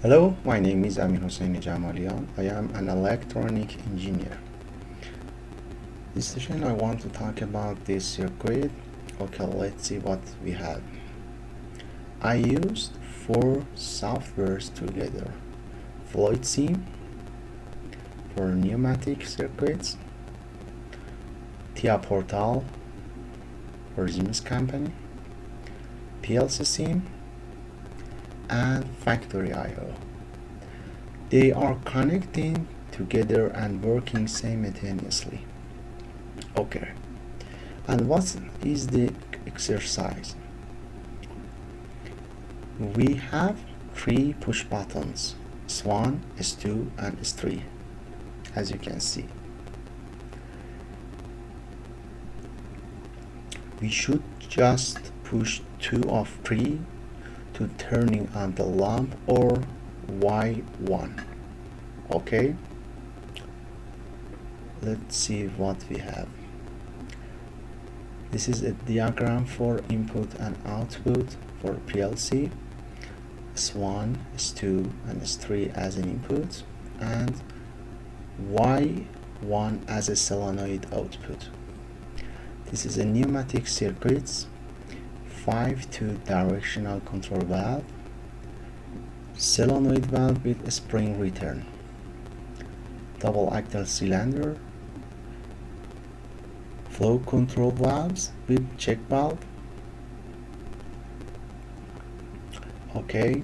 Hello, my name is Amin Hossein Jamalian. I am an electronic engineer. This session I want to talk about this circuit. Okay, let's see what we have. I used 4 softwares together. PLCSIM for pneumatic circuits, TIA Portal for SIEMENS company, PLCSIM, and Factory I/O. They are connecting together and working simultaneously. Okay, and what is the exercise? We have 3 push buttons, S1, S2, and S3, as you can see. We should just push 2 of 3 to turning on the lamp or Y1. Okay, let's see what we have. This is a diagram for input and output for PLC. S1, S2, and S3 as an input, and Y1 as a solenoid output. This is a pneumatic circuits, 5-2 directional control valve, solenoid valve with a spring return, double axial cylinder, flow control valves with check valve. Okay,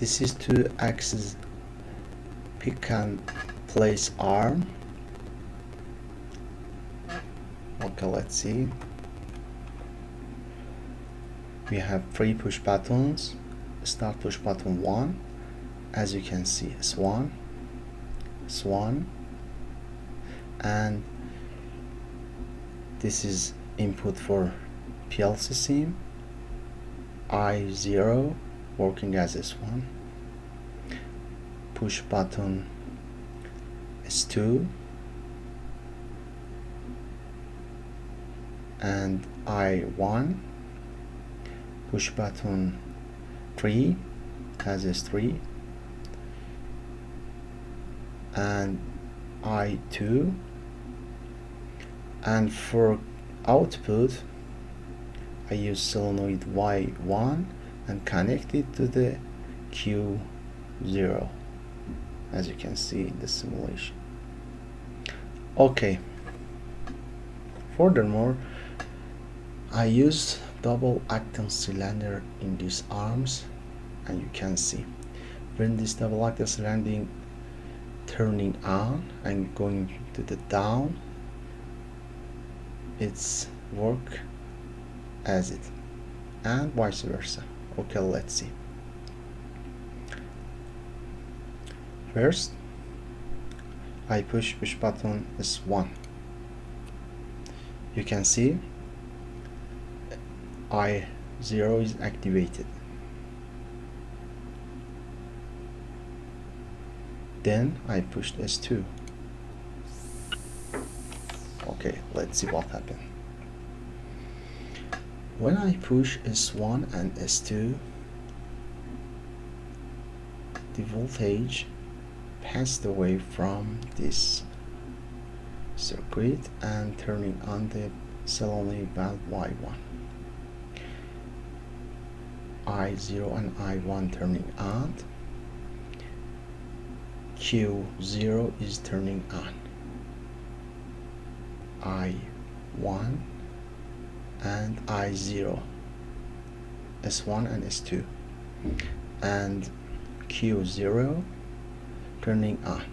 this is 2-axis pick and place arm. Okay, let's see. We have 3 push buttons. Start push button 1, as you can see, S1, S1, and this is input for PLCSIM, I0 working as S1, push button S2, and I1, push button 3 as S3, and I2, and for output I use solenoid Y1 and connect it to the Q0, as you can see in the simulation. Okay, furthermore, I used double axial cylinder in these arms, and you can see when this double axial cylinder turning on and going to the down, it's work as it, and vice versa. Okay, let's see. First, I push button S1. You can see I0 is activated. Then I pushed S2. Okay, let's see what happened. When I push S1 and S2, the voltage passed away from this circuit and turning on the solenoid valve Y1. I0 and I1 turning on, Q0 is turning on, I1 and I0, S1 and S2, and Q0 turning on.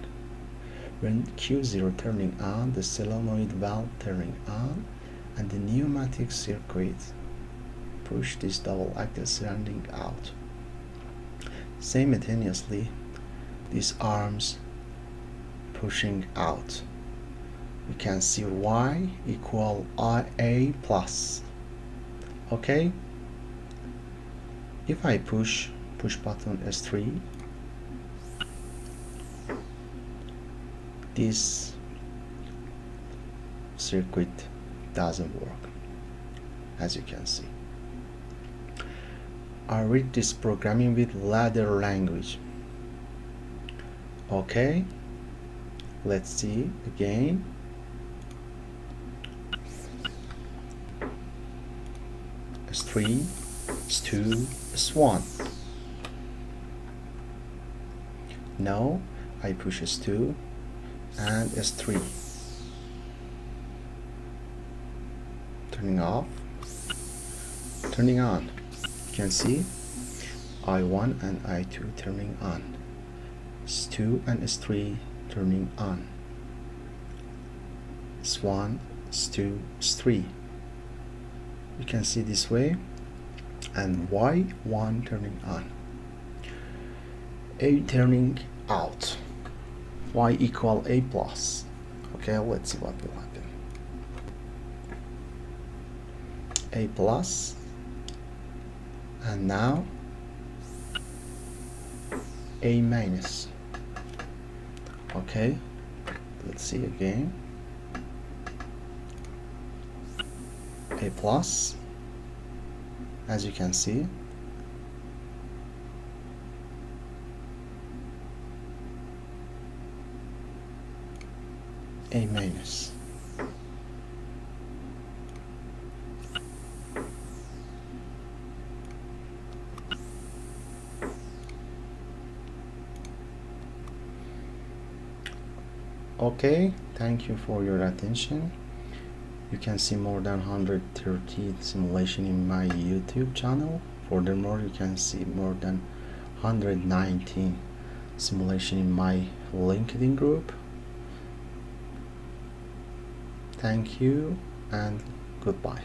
When Q0 turning on, the solenoid valve turning on, and the pneumatic circuit push this double axial cylinder out. Simultaneously, these arms pushing out. We can see Y equal IA plus. Okay, if I push button S3, this circuit doesn't work, as you can see. I read this programming with ladder language. Okay, let's see again. S3, S2, S1. Now I push S2 and S3. Turning off, turning on. You can see I1 and I2 turning on. S2 and S3 turning on. S1, S2, S3. You can see this way, and Y1 turning on. A turning out. Y equal A plus. Okay, let's see what will happen. A plus, and now A minus. Okay, let's see again. A plus, as you can see, A minus. Okay, thank you for your attention. You can see more than 130 simulation in my YouTube channel. Furthermore, you can see more than 119 simulation in my LinkedIn group. Thank you and goodbye.